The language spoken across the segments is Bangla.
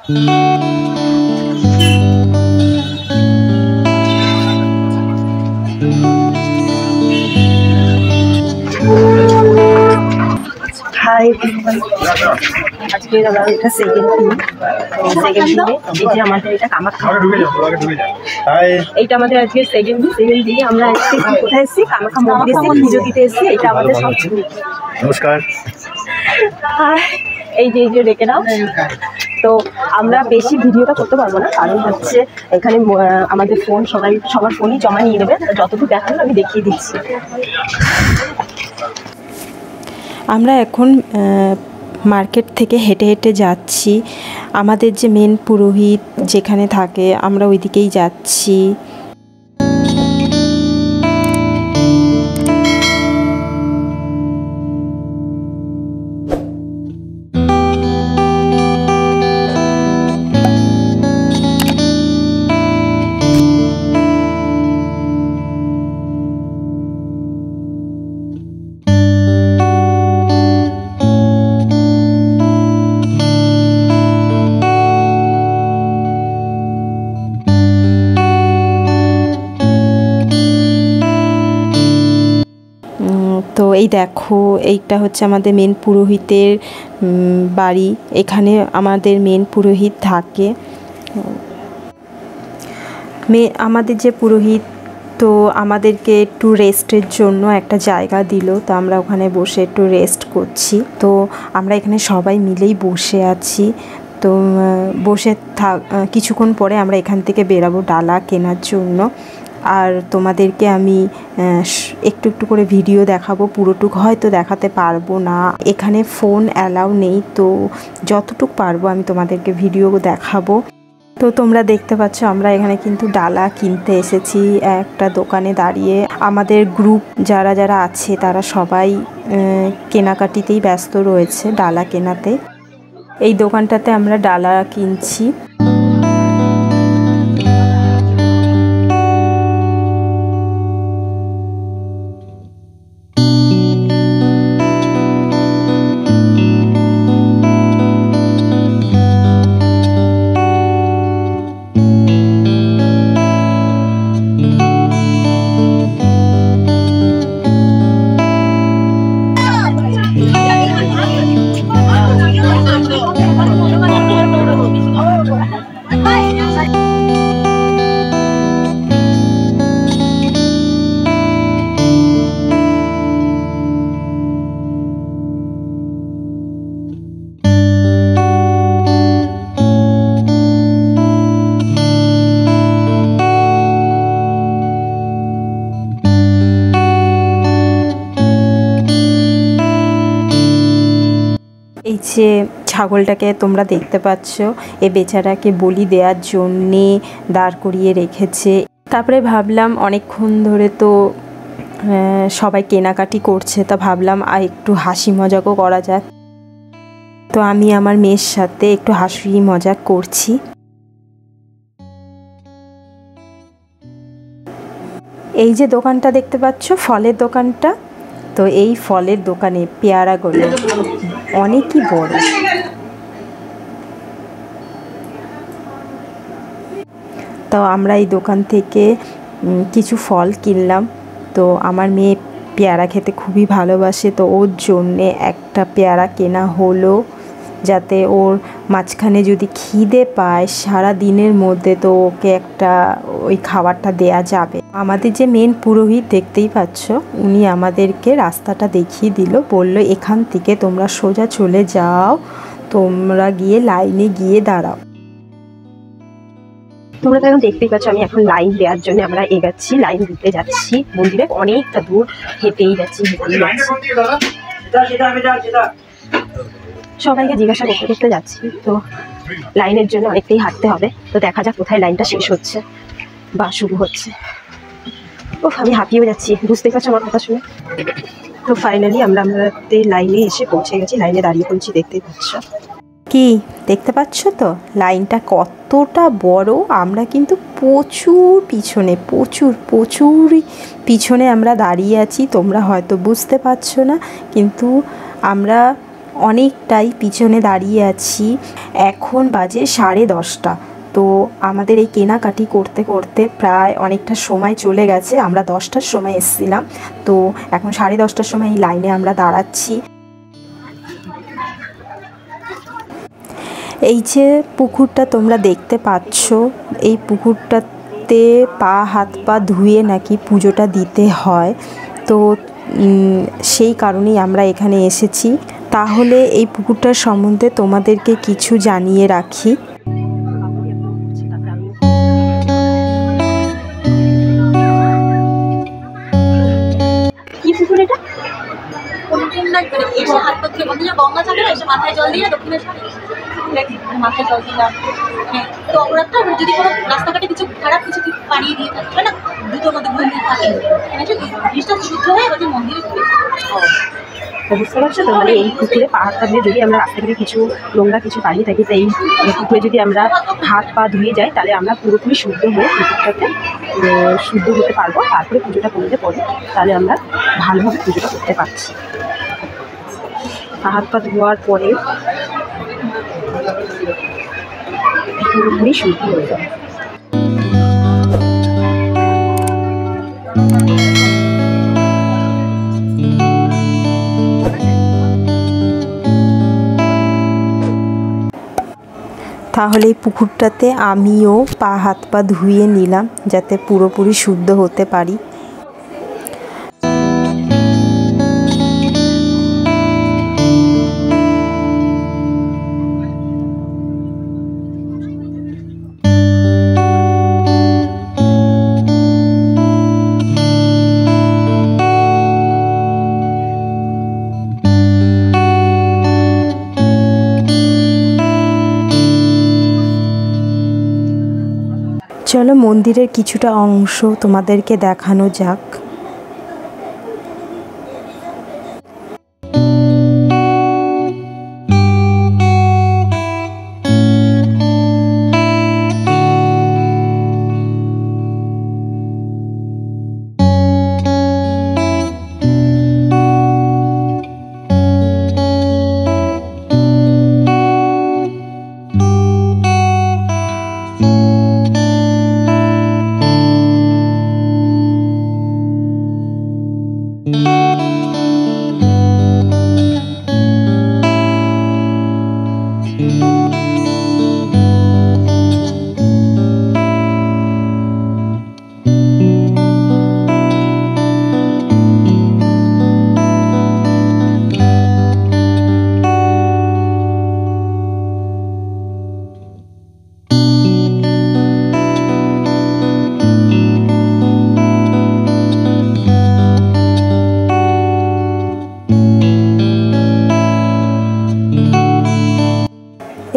হাই, আজকে এটা সেকেন্ড দিন। সেকেন্ড দিনে এই যে আমাদের এটা কামাখ্যা, এইটা আমাদের আজকে সেকেন্ড দিনে আমরা কোথায় এসেছি? কামাখ্যা মন্দিরে এসেছি, পুজো দিতে এসেছি। এটা আমাদের সব নমস্কার। এই যে রেখে নাও। তো আমরা বেশি ভিডিওটা করতে পারবো না, কারণ হচ্ছে এখানে আমাদের ফোন সবার ফোনই জমা নিয়ে নেবে। যতটুকু দেখানো আমি দেখিয়ে দিচ্ছি। আমরা এখন মার্কেট থেকে হেঁটে হেঁটে যাচ্ছি। আমাদের যে মেন পুরোহিত যেখানে থাকে আমরা ওই দিকেই যাচ্ছি। তো এই দেখো, এইটা হচ্ছে আমাদের মেন পুরোহিতের বাড়ি। এখানে আমাদের মেন পুরোহিত থাকে। আমাদের যে পুরোহিত তো আমাদেরকে একটু রেস্টের জন্য একটা জায়গা দিল, তো আমরা ওখানে বসে একটু রেস্ট করছি। তো আমরা এখানে সবাই মিলেই বসে আছি। তো বসে কিছুক্ষণ পরে আমরা এখান থেকে বেরাবো ডালা কেনার জন্য। আর তোমাদেরকে আমি একটু একটু করে ভিডিও দেখাবো, পুরোটুক হয়তো দেখাতে পারবো না, এখানে ফোন অ্যালাউ নেই। তো যতটুক পারবো আমি তোমাদেরকে ভিডিও দেখাবো। তো তোমরা দেখতে পাচ্ছ আমরা এখানে কিন্তু ডালা কিনতে এসেছি একটা দোকানে দাঁড়িয়ে। আমাদের গ্রুপ যারা যারা আছে তারা সবাই কেনাকাটিতেই ব্যস্ত রয়েছে, ডালা কেনাতে। এই দোকানটাতে আমরা ডালা কিনছি। এই যে ছাগলটাকে তোমরা দেখতে পাচ্ছ, এ বেচারাকে বলি দেওয়ার জন্যে দাঁড় করিয়ে রেখেছে। তারপরে ভাবলাম অনেকক্ষণ ধরে তো সবাই কেনাকাটি করছে, তা ভাবলাম আর একটু হাসি মজাকও করা যাক। তো আমি আমার মেয়ের সাথে একটু হাসি মজাক করছি। এই যে দোকানটা দেখতে পাচ্ছ, ফলের দোকানটা, তো এই ফলের দোকানে পেয়ারাগুলো অনেকই বড়। তো আমরা এই দোকান থেকে কিছু ফল কিনলাম। তো আমার মেয়ে পেয়ারা খেতে খুবই ভালোবাসে, তো ওর জন্যে একটা পেয়ারা কেনা হলো, যাতে ওর মাঝখানে যদি খিদে পায় সারা দিনের মধ্যে তো ওকে একটা ওই খাবারটা দেয়া যাবে। আমাদের যে মেন পুরোহিত দেখতেই পাচ্ছ, উনি আমাদেরকে রাস্তাটা দেখিয়ে দিল, বলল এখান থেকে তোমরা সোজা চলে যাও, তোমরা গিয়ে লাইনে গিয়ে দাঁড়াও। তোমরা তো এখন দেখতেই পাচ্ছ আমি এখন লাইন দেওয়ার জন্য আমরা এগাচ্ছি, লাইন দিতে যাচ্ছি মন্দিরে। অনেকটা দূর হেঁটেই যাচ্ছি। সবাইকে জিজ্ঞাসা করতে করতে যাচ্ছি, তো লাইনের জন্য অনেকটাই হাঁটতে হবে। তো দেখা যাক কোথায় লাইনটা শেষ হচ্ছে বা শুরু হচ্ছে। ও আমি হাঁপিয়েও যাচ্ছি, বুঝতেই পারছো আমার কথা শুনে। তো ফাইনালি আমরা আমাদের লাইনে এসে পৌঁছে গেছি, লাইনে দাঁড়িয়ে পড়ছি, দেখতেই পাচ্ছ। কি দেখতে পাচ্ছ তো লাইনটা কতটা বড়। আমরা কিন্তু প্রচুর পিছনে আমরা দাঁড়িয়ে আছি। তোমরা হয়তো বুঝতে পারছো না, কিন্তু আমরা অনেকটাই পিছনে দাঁড়িয়ে আছি। এখন বাজে 10:30। তো আমাদের এই কেনাকাটি করতে করতে প্রায় অনেকটা সময় চলে গেছে। আমরা 10টার সময় এসেছিলাম, তো এখন 10:30টার সময় এই লাইনে আমরা দাঁড়াচ্ছি। এই যে পুকুরটা তোমরা দেখতে পাচ্ছ, এই পুকুরটাতে হাত পা ধুয়ে নাকি পুজোটা দিতে হয়। তো সেই কারণেই আমরা এখানে এসেছি। তাহলে এই পুকুরটার সম্বন্ধে তোমাদেরকে কিছু জানিয়ে রাখি। কি পুকুর এটা? গঙ্গা থাকে না, এসে মাথায় জল দিয়ে দক্ষিণেশ্বরে মাথায় জল দিলাম। হ্যাঁ, তো অপরাধটা আমরা যদি কোনো রাস্তাঘাটে কিছু খারাপ কিছু বানিয়ে দিয়ে থাকি না, দুটোর মধ্যে ভূমি থাকে, জিনিসটা শুদ্ধ হয়ে ওদের মন্দিরে বুঝতে পারছো তো? মানে এই পুকুরে পা হাত পা ধুয়ে যদি আমরা রাস্তা থেকে কিছু নোংরা কিছু পালিয়ে থাকি, তাই এই পুকুরে যদি আমরা হাত পা ধুয়ে যাই তাহলে আমরা পুরোপুরি শুদ্ধ হয়ে পুকুরটাতে শুদ্ধ হতে পারবো। তারপরে পুজোটা করলে পরে তাহলে আমরা ভালোভাবে পুজোটা করতে পারছি। পা হাত পা ধোয়ার পরে পুরোপুরি শুদ্ধ হয়ে যায়। তাহলে এই পুকুরটাতে আমিও পা হাত পা ধুয়ে নিলাম, যাতে পুরোপুরি শুদ্ধ হতে পারি। চলো মন্দিরের কিছুটা অংশ তোমাদেরকে দেখানো যাক।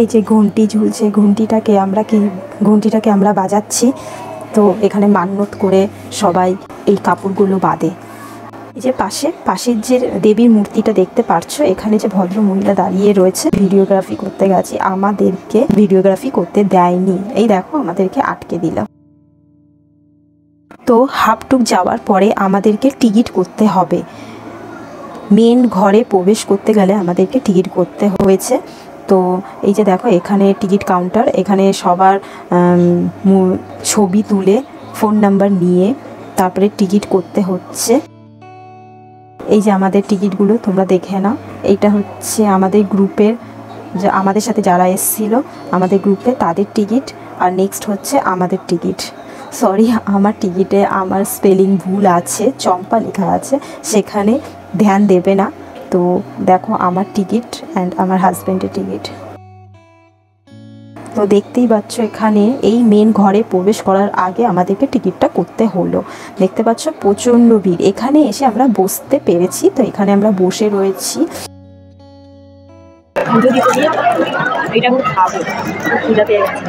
এই যে ঘন্টি ঝুলছে, ঘন্টিটাকে আমরা বাজাচ্ছি। তো এখানে মান্যত করে সবাই এই কাপড়গুলো বাঁধে। এই যে পাশের যে দেবীর মূর্তিটা দেখতে পারছো, এখানে যে ভদ্র মহিলা দাঁড়িয়ে রয়েছে ভিডিওগ্রাফি করতে গেছে, আমাদেরকে ভিডিওগ্রাফি করতে দেয়নি। এই দেখো আমাদেরকে আটকে দিল। তো হাফটুক যাওয়ার পরে আমাদেরকে টিকিট করতে হবে। মেন ঘরে প্রবেশ করতে গেলে আমাদেরকে টিকিট করতে হয়েছে। তো এই যে দেখো এখানে টিকিট কাউন্টার, এখানে সবার ছবি তুলে ফোন নাম্বার নিয়ে তারপরে টিকিট করতে হচ্ছে। এই যে আমাদের টিকিটগুলো তোমরা দেখে নাও। এইটা হচ্ছে আমাদের গ্রুপের, আমাদের সাথে যারা এসেছিলো আমাদের গ্রুপে তাদের টিকিট, আর নেক্সট হচ্ছে আমাদের টিকিট। সরি, আমার টিকিটে আমার স্পেলিং ভুল আছে, চম্পা লেখা আছে, সেখানে ধ্যান দেবে না। তো দেখো আমার টিকিট অ্যান্ড আমার হাজব্যান্ডের টিকিট। তো দেখতেই পাচ্ছ এখানে এই মেন ঘরে প্রবেশ করার আগে আমাদেরকে টিকিটটা করতে হলো। দেখতে পাচ্ছ প্রচণ্ড ভিড়। এখানে এসে আমরা বসতে পেরেছি, তো এখানে আমরা বসে রয়েছি। এটা আমি খাবো, খিদা পেয়ে গেছে।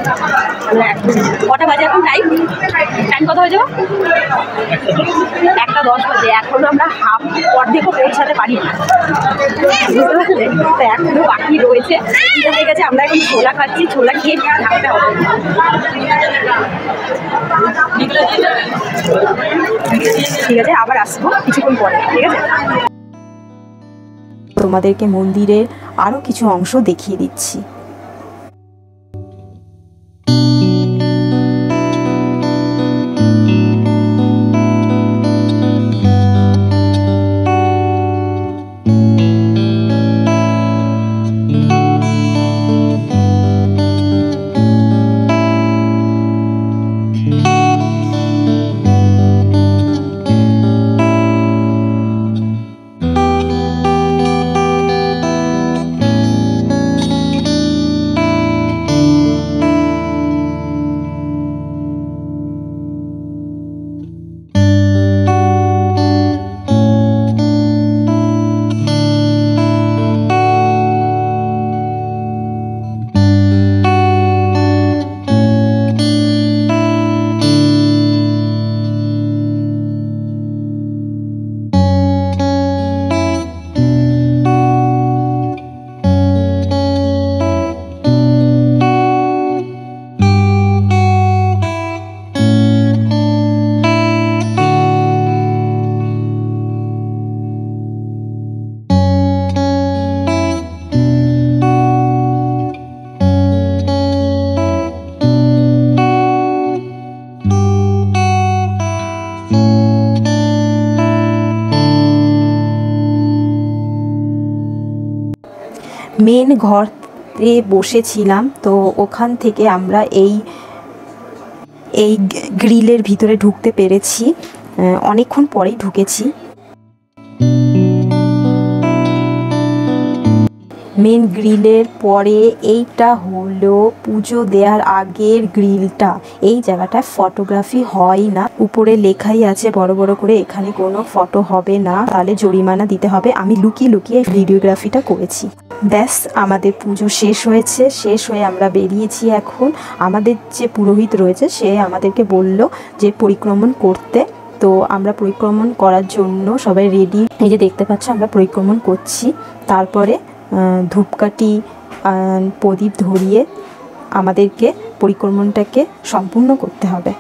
কটা বাজে এখন? টাইম কত হয়ে যাবে? 1:10 বাজে। এখন আমরা অর্ধেকও পৌঁছাতে পারি না, বুঝতে পারলে? তো এখনো বাকি রয়েছে। খিদা হয়ে গেছে, আমরা এখন ছোলা খাচ্ছি। ছোলা খেয়ে থাকতে হবে। ঠিক আছে, আবার আসবো কিছুক্ষণ পরে। ঠিক আছে। তোমাদেরকে মন্দিরের আরও কিছু অংশ দেখিয়ে দিচ্ছি। মেন ঘরে বসেছিলাম, তো ওখান থেকে আমরা এই গ্রিলের ভিতরে ঢুকতে পেরেছি। অনেকক্ষণ পরেই ঢুকেছি। মেন গ্রিলের পরে এইটা হলো পুজো দেওয়ার আগের গ্রিলটা। এই জায়গাটায় ফটোগ্রাফি হয় না, উপরে লেখাই আছে বড় বড় করে এখানে কোনো ফটো হবে না, তাহলে জরিমানা দিতে হবে। আমি লুকিয়ে লুকিয়ে ভিডিওগ্রাফিটা করেছি। ব্যাস, আমাদের পুজো শেষ হয়েছে। শেষ হয়ে আমরা বেরিয়েছি। এখন আমাদের যে পুরোহিত রয়েছে সে আমাদেরকে বলল যে পরিক্রমণ করতে। তো আমরা পরিক্রমণ করার জন্য সবাই রেডি। এই যে দেখতে পাচ্ছ আমরা পরিক্রমণ করছি। তারপরে ধূপকাঠি প্রদীপ ধরিয়ে আমাদেরকে পরিক্রমণটাকে সম্পূর্ণ করতে হবে।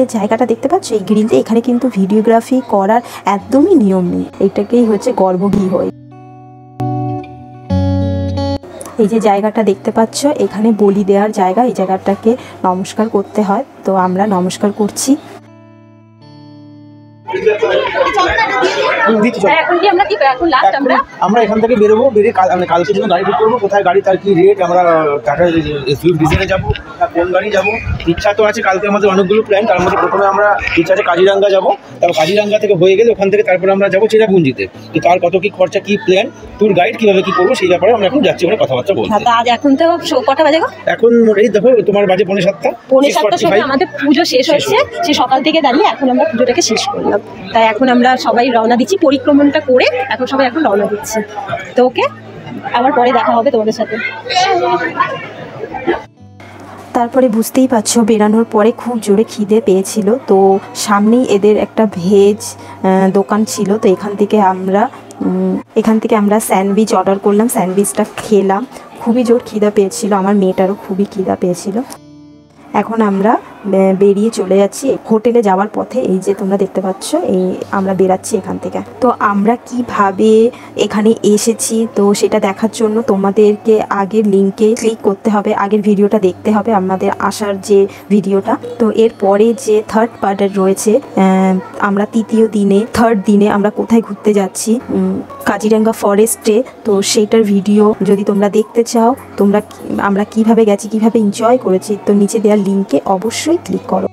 যে জায়গাটা দেখতে পাচ্ছ এই গ্রিলতে, এখানে কিন্তু ভিডিওগ্রাফি করার একদমই নিয়ম নেই। এটাকেই হচ্ছে গর্ভগৃহ। এই যে জায়গাটা দেখতে পাচ্ছ এখানে বলি দেওয়ার জায়গা। এই জায়গাটাকে নমস্কার করতে হয়, তো আমরা নমস্কার করছি। আমরা এখান থেকে বেরোবো, বেরিয়ে কালকে জন্য গাড়ি বুক করবো। কোথায় গাড়ি, তার কি রেট, আমরা টাটা সুইফট ডিজাইনে যাবো, কোন গাড়ি যাবো। ইচ্ছা তো আছে কালকে আমাদের অনেকগুলো প্ল্যান। তার মধ্যে প্রথমে আমরা ইচ্ছা আছে কাজিরাঙ্গা যাবো, তারপর কাজিরাঙ্গা থেকে হয়ে গেলে ওখান থেকে তারপরে আমরা যাবো চেরাপুঞ্জিতে। তো তার কত কি খরচা, কি প্ল্যান, ট্যুর গাইড কীভাবে কী করবো সেই ব্যাপারে আমরা এখন যাচ্ছি, ওখানে কথাবার্তা বলবো। এখন তো কটা বাজে গো? এখন এই দেখো তোমার বাজে 7:45। 7:45 সময় আমাদের পুজো শেষ হয়েছে। সে সকাল থেকে দাঁড়িয়ে এখন আমরা পুজোটাকে শেষ করলাম। তাই এখন আমরা সবাই রওনা দিচ্ছি পরিক্রমণটা করে। এখন সবাই রওনা দিচ্ছি। তো ওকে, আবার পরে দেখা হবে তোমাদের সাথে। তারপরে বুঝতেই পারছো বেরানোর পরে খুব জোরে খিদে পেয়েছিল। তো সামনেই এদের একটা ভেজ দোকান ছিল। তো এখান থেকে আমরা স্যান্ডউইচ অর্ডার করলাম, স্যান্ডউইচটা খেলাম। খুবই জোর খিদা পেয়েছিল, আমার মেয়েটারও খুবই খিদা পেয়েছিল। এখন আমরা বেরিয়ে চলে যাচ্ছি হোটেলে যাওয়ার পথে। এই যে তোমরা দেখতে পাচ্ছ এই আমরা বেরাচ্ছি এখান থেকে। তো আমরা কিভাবে এখানে এসেছি তো সেটা দেখার জন্য তোমাদেরকে আগের লিঙ্কে ক্লিক করতে হবে, আগের ভিডিওটা দেখতে হবে, আমাদের আসার যে ভিডিওটা। তো এরপরে যে থার্ড পার্টের রয়েছে, আমরা থার্ড দিনে আমরা কোথায় ঘুরতে যাচ্ছি, কাজিরাঙ্গা ফরেস্টে। তো সেইটার ভিডিও যদি তোমরা দেখতে চাও, আমরা কিভাবে গেছি, কিভাবে এনজয় করেছি, তো নিচে দেওয়ার লিঙ্কে অবশ্যই ক্লিক করো।